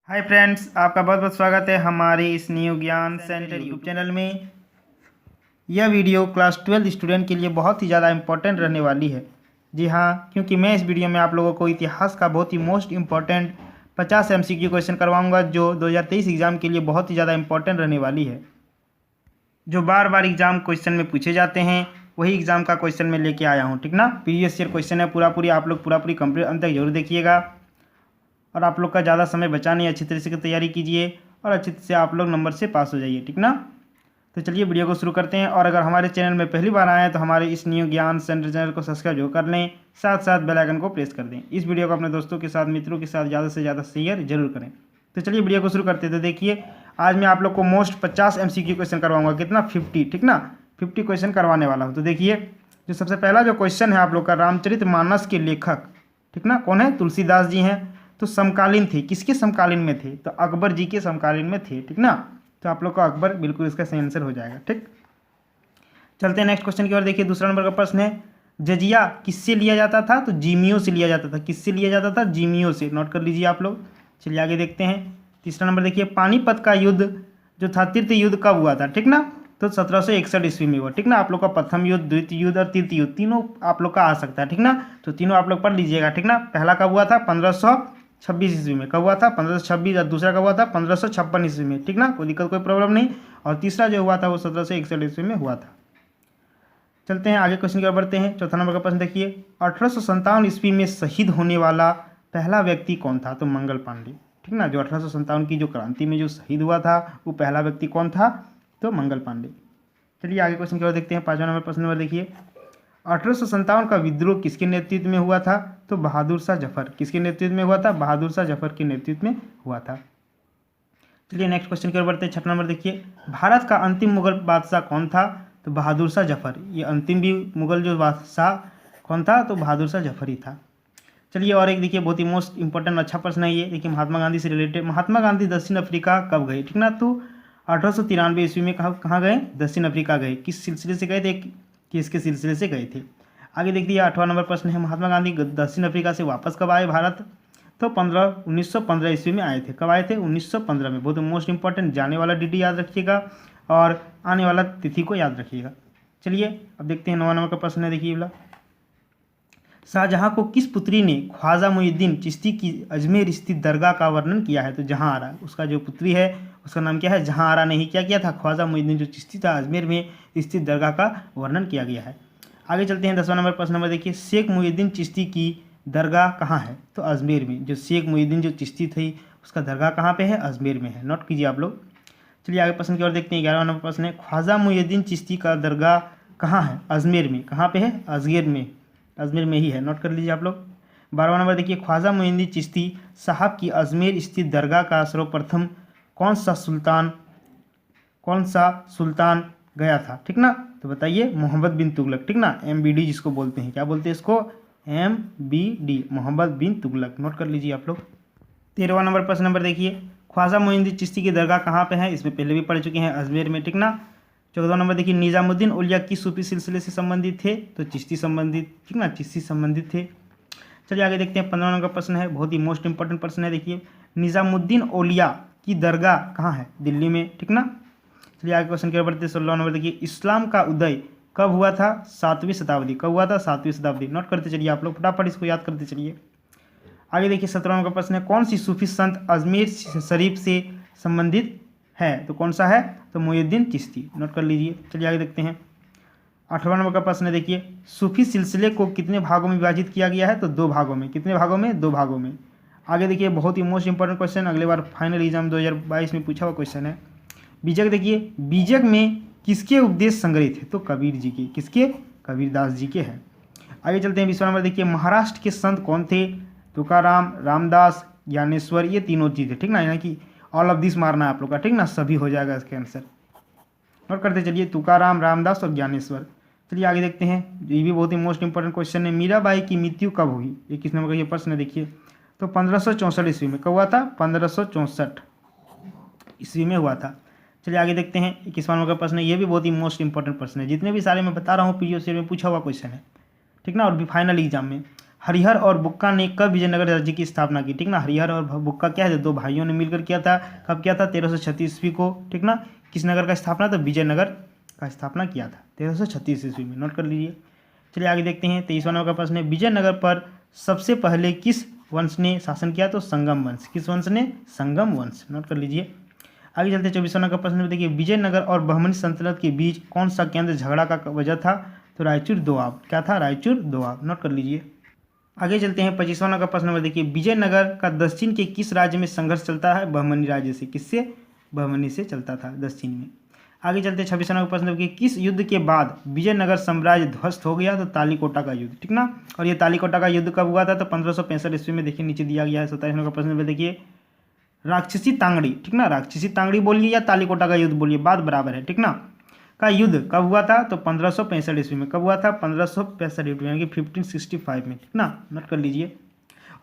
Hi friends, आपका बहुत बहुत स्वागत है हमारे इस न्यू ज्ञान सेंटर यूट्यूब चैनल में। यह वीडियो क्लास 12 स्टूडेंट के लिए बहुत ही ज़्यादा इम्पोर्टेंट रहने वाली है। जी हाँ, क्योंकि मैं इस वीडियो में आप लोगों को इतिहास का बहुत ही मोस्ट इम्पॉर्टेंट 50 MCQ क्वेश्चन करवाऊंगा, जो 2023 एग्ज़ाम के लिए बहुत ही ज़्यादा इम्पोर्टेंट रहने वाली है। जो बार बार एग्ज़ाम क्वेश्चन में पूछे जाते हैं वही एग्ज़ाम का क्वेश्चन में लेके आया हूँ। ठीक ना, प्रीवियस ईयर क्वेश्चन है पूरा आप लोग पूरा कंप्लीट अंत तक जरूर देखिएगा। और आप लोग का ज़्यादा समय बचा नहीं, अच्छी तरह से तैयारी कीजिए और अच्छे से आप लोग नंबर से पास हो जाइए। ठीक ना, तो चलिए वीडियो को शुरू करते हैं। और अगर हमारे चैनल में पहली बार आए हैं तो हमारे इस न्यू ज्ञान सेंटर चैनल को सब्सक्राइब जो कर लें, साथ साथ बेल आइकन को प्रेस कर दें। इस वीडियो को अपने दोस्तों के साथ, मित्रों के साथ ज़्यादा से ज़्यादा शेयर जरूर करें। तो चलिए वीडियो को शुरू करते थे। देखिए, आज मैं आप लोग को मोस्ट 50 MCQ क्वेश्चन करवाऊंगा। कितना? 50। ठीक ना, 50 क्वेश्चन करवाने वाला हूँ। तो देखिए, जो सबसे पहला जो क्वेश्चन है आप लोग का, रामचरितमानस के लेखक ठीक ना कौन है? तुलसीदास जी हैं। तो समकालीन थे, किसके समकालीन में थे? तो अकबर जी के समकालीन में थे। ठीक ना, तो आप लोग का अकबर बिल्कुल इसका सही आंसर हो जाएगा। ठीक, चलते हैं नेक्स्ट क्वेश्चन की ओर। देखिए, दूसरा नंबर का प्रश्न है, जजिया किससे लिया जाता था? तो जीमियो से लिया जाता था। किससे लिया जाता था? जीमियो से। नोट कर लीजिए आप लोग। चलिए आगे देखते हैं। तीसरा नंबर देखिए, पानीपत का युद्ध जो था, तीर्थ युद्ध कब हुआ था? ठीक ना, तो 1761 ईस्वी में हुआ। ठीक ना, आप लोग का प्रथम युद्ध, द्वितीय युद्ध और तृतीय युद्ध तीनों आप लोग का आ सकता है। ठीक ना, तो तीनों आप लोग पढ़ लीजिएगा। ठीक ना, पहला कब हुआ था? 1526 ईस्वी में। कब हुआ था? 1526। और दूसरा कब हुआ था? 1556 ईस्वी में। ठीक ना, कोई दिक्कत कोई प्रॉब्लम नहीं। और तीसरा जो हुआ था वो 1761 ईस्वी में हुआ था। चलते हैं आगे क्वेश्चन की ओर बढ़ते हैं। चौथा नंबर का प्रश्न देखिए, 1857 ईस्वी में शहीद होने वाला पहला व्यक्ति कौन था? तो मंगल पांडे। ठीक ना, जो 1857 की जो क्रांति में जो शहीद हुआ था वो पहला व्यक्ति कौन था? तो मंगल पांडे। चलिए आगे क्वेश्चन की ओर देखते हैं। पांचवा नंबर प्रश्न नंबर देखिए, 1857 का विद्रोह किसके नेतृत्व में हुआ था? तो बहादुर शाह जफर। किसके नेतृत्व में हुआ था? बहादुर शाह जफर के नेतृत्व में हुआ था। चलिए नेक्स्ट क्वेश्चन की ओर बढ़ते हैं। छठा नंबर देखिए, भारत का अंतिम मुगल बादशाह कौन था? तो बहादुर शाह जफर। ये अंतिम भी मुगल जो बादशाह कौन था? तो बहादुर शाह जफर ही था। चलिए और एक देखिए, बहुत ही मोस्ट इंपॉर्टेंट अच्छा प्रश्न है ये। देखिए, महात्मा गांधी से रिलेटेड, महात्मा गांधी दक्षिण अफ्रीका कब गए? ठीक ना, तो 1893 ईस्वी में कहाँ गए? दक्षिण अफ्रीका गए। किस सिलसिले से गए थे? किस के सिलसिले से गए थे? आगे देखिए, 8वां नंबर प्रश्न है, महात्मा गांधी दक्षिण अफ्रीका से वापस कब आए भारत? तो 1915 ईस्वी में आए थे। कब आए थे? 1915 में। बहुत मोस्ट इंपॉर्टेंट, जाने वाला डेट याद रखिएगा और आने वाला तिथि को याद रखिएगा। चलिए अब देखते हैं 9वां नंबर का प्रश्न है। देखिए बोला, शाहजहां को किस पुत्री ने ख्वाजा मुइनुद्दीन चिश्ती की अजमेर स्थित दरगाह का वर्णन किया है? तो जहां आरा। उसका जो पुत्री है उसका नाम क्या है? जहां आरा ने ही क्या किया था? ख्वाजा मुइनुद्दीन जो चिश्ती था अजमेर में स्थित दरगाह का वर्णन किया गया है। आगे चलते हैं। 10वां नंबर प्रश्न नंबर देखिए, शेख मुइनुद्दीन चिश्ती की दरगाह कहाँ है? तो अजमेर में। जो शेख मुइनुद्दीन जो चिश्ती थी उसका दरगाह कहाँ पे है? अजमेर में है। नोट कीजिए आप लोग। चलिए आगे प्रश्न की ओर देखते हैं। 11वां नंबर प्रश्न है, ख्वाजा मुइनुद्दीन चिश्ती का दरगाह कहाँ है? अजमेर में। कहाँ पे है? अजमेर में। अजमेर में ही है। नोट कर लीजिए आप लोग। 12वां नंबर देखिए, ख्वाजा मुइनुद्दीन चिश्ती साहब की अजमेर स्थित दरगाह का सर्वप्रथम कौन सा सुल्तान गया था? ठीक ना, तो बताइए। मोहम्मद बिन तुगलक। ठीक ना, MBD जिसको बोलते हैं। क्या बोलते हैं इसको? MBD, मोहम्मद बिन तुगलक। नोट कर लीजिए आप लोग। 13वां नंबर प्रश्न नंबर देखिए, ख्वाजा मुइनुद्दीन चिश्ती की दरगाह कहाँ पे है? इसमें पहले भी पढ़ चुके हैं, अजमेर में। ठीक ना। 14वां नंबर देखिए, निजामुद्दीन औलिया किस सूफी सिलसिले से संबंधित थे? तो चिश्ती संबंधित। ठीक ना, चिश्ती संबंधित थे। चलिए आगे देखते हैं। 15वां नंबर का प्रश्न है, बहुत ही मोस्ट इंपॉर्टेंट प्रश्न है। देखिए, निजामुद्दीन औलिया की दरगाह कहाँ है? दिल्ली में। ठीक ना। चलिए आगे क्वेश्चन की ओर बढ़ते हैं। 16वां नंबर देखिए, इस्लाम का उदय कब हुआ था? 7वीं शताब्दी। कब हुआ था? 7वीं शताब्दी। नोट करते चलिए आप लोग, फटाफट इसको याद करते चलिए। आगे देखिए, 17वां नंबर का प्रश्न है, कौन सी सूफी संत अजमेर शरीफ से संबंधित है? तो कौन सा है? तो मुइनुद्दीन चिश्ती। नोट कर लीजिए। चलिए आगे देखते हैं। 8वां नंबर का प्रश्न है, देखिए, सूफी सिलसिले को कितने भागों में विभाजित किया गया है? तो 2 भागों में। कितने भागों में? 2 भागों में। आगे देखिए, बहुत ही मोस्ट इंपॉर्टेंट क्वेश्चन, अगले बार फाइनल एग्जाम 2022 में पूछा हुआ क्वेश्चन है। बीजक देखिए, बीजक में किसके उपदेश संग्रहित है? तो कबीर जी के। किसके? कबीरदास जी के हैं। आगे चलते हैं। 20वां नंबर देखिए, महाराष्ट्र के संत कौन थे? तुकाराम, रामदास, ज्ञानेश्वर। ये तीनों चीज़ है। ठीक ना, यानी कि ऑल ऑफ दिस मारना है आप लोग का। ठीक ना, सभी हो जाएगा इसके आंसर। नोट करते चलिए, तुकाराम, रामदास और ज्ञानेश्वर। चलिए आगे देखते हैं। ये भी बहुत ही मोस्ट इंपॉर्टेंट क्वेश्चन है, मीराबाई की मृत्यु कब हुई? 21 नंबर का ये प्रश्न है। देखिए, तो 1564 ईस्वी में। कब हुआ था? 1564 ईस्वी में हुआ था। चलिए आगे देखते हैं। 21वां नंबर का प्रश्न है, ये भी बहुत ही मोस्ट इंपॉर्टेंट प्रश्न है। जितने भी सारे मैं बता रहा हूँ प्रीवियस ईयर में पूछा हुआ क्वेश्चन है। ठीक ना, और भी फाइनल एग्जाम में हरिहर और बुक्का ने कब विजयनगर राज्य की स्थापना की, ठीक ना। हरिहर और बुक्का क्या है, दो भाइयों ने मिलकर किया था। कब किया था, 1336 ईस्वी को, ठीक ना। किस नगर का स्थापना, तो विजयनगर का स्थापना किया था 1336 ईस्वी में, नोट कर लीजिए। चलिए आगे देखते हैं 23वां नंबर का प्रश्न है, विजयनगर पर सबसे पहले किस वंश ने शासन किया, तो संगम वंश। किस वंश ने, संगम वंश, नोट कर लीजिए। आगे चलते 24वां नंबर का प्रश्न में देखिए, विजयनगर और बहमनी सल्तनत के बीच कौन सा केंद्र झगड़ा का वजह था, तो रायचूर दोआब। क्या था, रायचूर दोआब, नोट कर लीजिए। आगे चलते हैं 25वां नंबर का प्रश्न में देखिए, विजयनगर का दक्षिण के किस राज्य में संघर्ष चलता है, बहमनी राज्य से। किससे, बहमनी से चलता था दक्षिण में। आगे चलते 26वां नंबर का प्रश्न देखिए, किस युद्ध के बाद विजयनगर साम्राज्य ध्वस्त हो गया, तो तालीकोटा का युद्ध, ठीक ना। और ये तालीकोटा का युद्ध कब हुआ था, तो 1565 ईस्वी में, देखिए नीचे दिया गया है। 27वां नंबर का प्रश्न में देखिए, राक्षसी तांगड़ी, ठीक ना, राक्षसी तांगड़ी बोलिए या तालीकोटा का युद्ध बोलिए, बात बराबर है, ठीक ना। का युद्ध कब हुआ था, तो 1565 ईस्वी में। कब हुआ था, 1565 ईस्वी यानी कि 1565 में, ठीक ना, नोट कर लीजिए।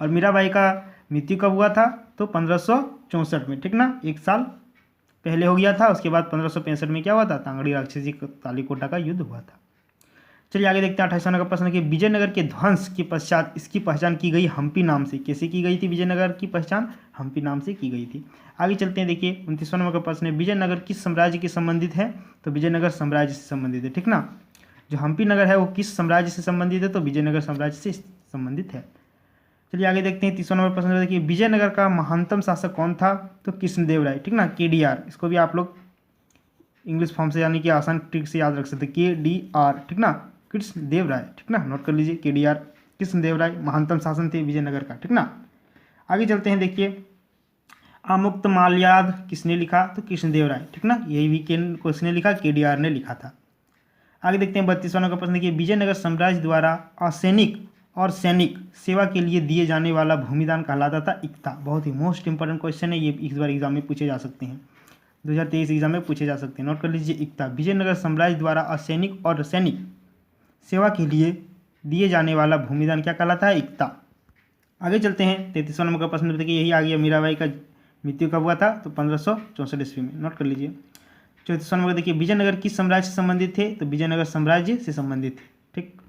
और मीराबाई का मृत्यु कब हुआ था, तो 1564 में, ठीक ना, एक साल पहले हो गया था। उसके बाद 1565 में क्या हुआ था, तांगड़ी राक्षसी तालीकोटा का युद्ध हुआ था। चलिए आगे देखते हैं 28वां नंबर का प्रश्न कि विजयनगर के ध्वंस के पश्चात इसकी पहचान की गई हम्पी नाम से। कैसे की गई थी विजयनगर की पहचान, हम्पी नाम से की गई थी। आगे चलते हैं, देखिए 29वां नंबर का प्रश्न है, विजयनगर किस साम्राज्य के संबंधित है, तो विजयनगर साम्राज्य से संबंधित है, ठीक ना। जो हम्पी नगर है वो किस साम्राज्य से संबंधित है, तो विजयनगर साम्राज्य से संबंधित है। चलिए आगे देखते हैं 30वां नंबर प्रश्न देखिए, विजयनगर का महानतम शासक कौन था, तो कृष्णदेव राय, ठीक ना, KDR। इसको भी आप लोग इंग्लिश फॉर्म से यानी कि आसान ट्रिक से याद रख सकते हैं, KDR, ठीक ना, कृष्णदेव राय, ठीक ना, नोट कर लीजिए। KDR कृष्णदेव राय महानतम शासन थे विजयनगर का, ठीक ना। आगे चलते हैं, देखिए आमुक्त माल्याद किसने लिखा, तो कृष्णदेव राय, ठीक ना। यही भी किसने लिखा, KDR ने लिखा था। आगे देखते हैं 32वां नंबर का प्रश्न देखिए, विजयनगर साम्राज्य द्वारा असैनिक और सैनिक सेवा के लिए दिए जाने वाला भूमिदान कहलाता था इक्ता। बहुत ही मोस्ट इंपॉर्टेंट क्वेश्चन है ये, इस बार एग्जाम में पूछे जा सकते हैं, 2023 एग्जाम में पूछे जा सकते हैं, नोट कर लीजिए। इक्ता विजयनगर साम्राज्य द्वारा असैनिक और सैनिक सेवा के लिए दिए जाने वाला भूमिदान क्या कहलाता है, इक्ता। आगे चलते हैं 33वां नंबर का प्रश्न देखिए, यही आ गया, मीराबाई का मृत्यु कब हुआ था, तो 1564 ईस्वी में, नोट कर लीजिए। 34वां नंबर देखिए, विजयनगर किस साम्राज्य से संबंधित थे, तो विजयनगर साम्राज्य से संबंधित थे, ठीक।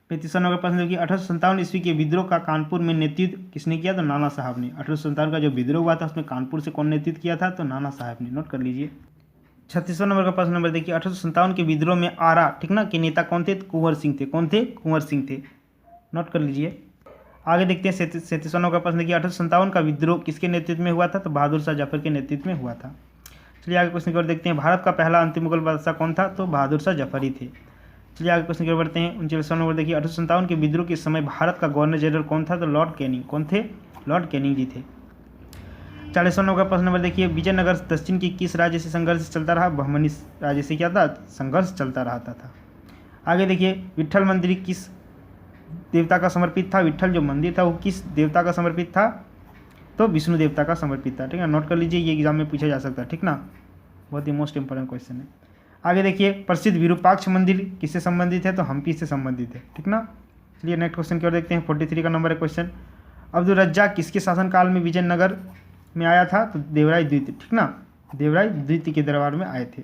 35वां नंबर प्रश्न देखिए, 1857 ईस्वी के विद्रोह का कानपुर में नेतृत्व किसने किया, तो नाना साहब ने। 1857 का जो विद्रोह हुआ था उसमें कानपुर से कौन नेतृत्व किया था, तो नाना साहब ने, नोट कर लीजिए। 36वां नंबर का प्रश्न नंबर देखिए, 1857 के विद्रोह में आरा, ठीक ना, के नेता कौन थे, कुंवर सिंह थे। कौन थे, कुंवर सिंह थे, नोट कर लीजिए। आगे देखते हैं 37वां नंबर का प्रश्न देखिए, 1857 का विद्रोह किसके नेतृत्व में हुआ था, तो बहादुर शाह जफर के नेतृत्व में हुआ था। चलिए आगे क्वेश्चन की ओर देखते हैं, भारत का पहला अंतिम मुगल बादशाह कौन था, तो बहादुर शाह जफर ही थे। चलिए आगे क्वेश्चन की ओर बढ़ते हैं। 39वां नंबर देखिए, 1857 के विद्रोह के समय भारत का गवर्नर जनरल कौन था, तो लॉर्ड कैनिंग। कौन थे, लॉर्ड कैनिंग जी थे। 40वां नंबर का प्रश्न नंबर देखिए, विजयनगर दक्षिण की किस राज्य से संघर्ष चलता रहा, बहमनी राज्य से क्या था, संघर्ष चलता रहता था। आगे देखिए, विट्ठल मंदिर किस देवता का समर्पित था, विट्ठल जो मंदिर था वो किस देवता का समर्पित था, तो विष्णु देवता का समर्पित था, ठीक है, नोट कर लीजिए, ये एग्जाम में पूछा जा सकता है, ठीक ना, बहुत ही मोस्ट इंपॉर्टेंट क्वेश्चन है। आगे देखिए, प्रसिद्ध विरूपाक्ष मंदिर किससे संबंधित है, तो हम्पी से संबंधित है, ठीक ना। चलिए नेक्स्ट क्वेश्चन की ओर देखते हैं। 43 का नंबर है क्वेश्चन, अब्दुल रज्जाक किसके शासनकाल में विजयनगर में आया था, तो देवराय द्वितीय, ठीक ना, देवराय द्वितीय के दरबार में आए थे।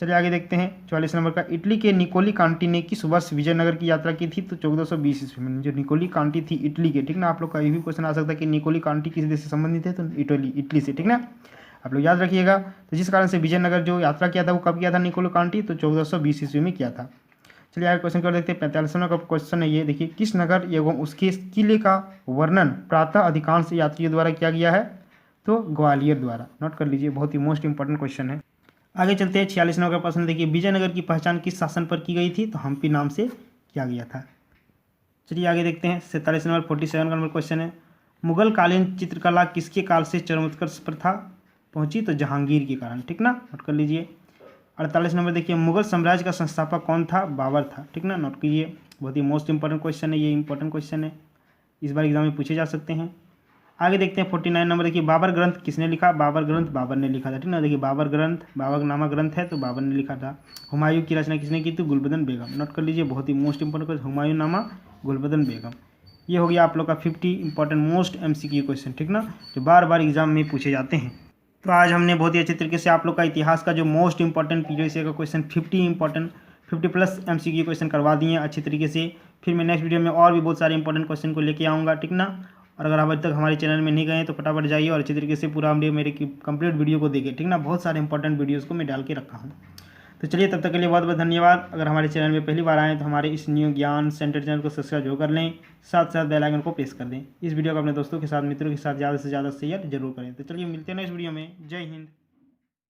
चलिए आगे देखते हैं 44 नंबर का, इटली के निकोली कांटी ने किस वर्ष विजयनगर की यात्रा की थी, तो 1420 ईस्वी में। जो निकोली कांटी थी इटली के, ठीक ना, आप लोग का ये भी क्वेश्चन आ सकता है कि निकोली कांटी किस देश से संबंधित है, तो इटली से, ठीक ना, आप लोग याद रखिएगा। तो जिस कारण से विजयनगर जो यात्रा किया था वो कब किया था निकोली कांटी, तो 1420 ईस्वी में किया था। चलिए आगे क्वेश्चन कर देखते हैं। 45 नंबर का क्वेश्चन है ये, देखिए, किस नगर एवं उसके किले का वर्णन प्रातः अधिकांश यात्रियों द्वारा किया गया है, तो ग्वालियर द्वारा, नोट कर लीजिए, बहुत ही मोस्ट इंपॉर्टेंट क्वेश्चन है। आगे चलते हैं 46 नंबर का प्रश्न देखिए, विजयनगर की पहचान किस शासन पर की गई थी, तो हम्पी नाम से किया गया था। चलिए आगे देखते हैं 47 नंबर 47 का नंबर क्वेश्चन है, मुगल कालीन चित्रकला किसके काल से चरमोत्कर्ष पर था पहुंची, तो जहांगीर के कारण, ठीक ना, नोट कर लीजिए। 48 नंबर देखिए, मुगल साम्राज्य का संस्थापक कौन था, बाबर था, ठीक ना, नोट कीजिए, बहुत ही मोस्ट इंपॉर्टेंट क्वेश्चन है, ये इंपॉर्टेंट क्वेश्चन है, इस बार एग्जाम में पूछे जा सकते हैं। आगे देखते हैं 49 नंबर देखिए, बाबर ग्रंथ किसने लिखा, बाबर ग्रंथ बाबर ने लिखा था, ठीक ना, देखिए बाबर ग्रंथ, बाबर नामा ग्रंथ है तो बाबर ने लिखा था। हुमायूं की रचना किसने की थी, गुलबदन बेगम, नोट कर लीजिए, बहुत ही मोस्ट इंपॉर्टेंट क्वेश्चन, हुमायूं नामा गुलबदन बेगम। ये हो गया आप लोग का 50 इंपॉर्टेंट मोस्ट MCQ क्वेश्चन, ठीक ना, जो बार बार एग्जाम में पूछे जाते हैं। तो आज हमने बहुत ही अच्छे तरीके से आप लोग का इतिहास का जो मोस्ट इंपॉर्टेंट POC का क्वेश्चन 50 इंपॉर्टेंट 50+ MCQ क्वेश्चन करवा दिए हैं अच्छी तरीके से। फिर मैं नेक्स्ट वीडियो में और भी बहुत सारे इंपॉर्टेंट क्वेश्चन को लेके आऊँगा, ठीक ना। और अगर आप अभी तक हमारे चैनल में नहीं गए तो फटाफट जाइए और अच्छी तरीके से पूरा मेरे कंप्लीट वीडियो को देखिए, ठीक ना। बहुत सारे इंपॉर्टेंट वीडियोज़ को मैं डाल के रखा हूँ। तो चलिए, तब तक के लिए बहुत बहुत धन्यवाद। अगर हमारे चैनल में पहली बार आएँ तो हमारे इस न्यू ज्ञान सेंटर चैनल को सब्सक्राइब जरूर कर लें, साथ साथ बेल आइकन को प्रेस कर दें। इस वीडियो को अपने दोस्तों के साथ, मित्रों के साथ ज़्यादा से ज़्यादा शेयर जरूर करें। तो चलिए, मिलते हैं नेक्स्ट वीडियो में। जय हिंद।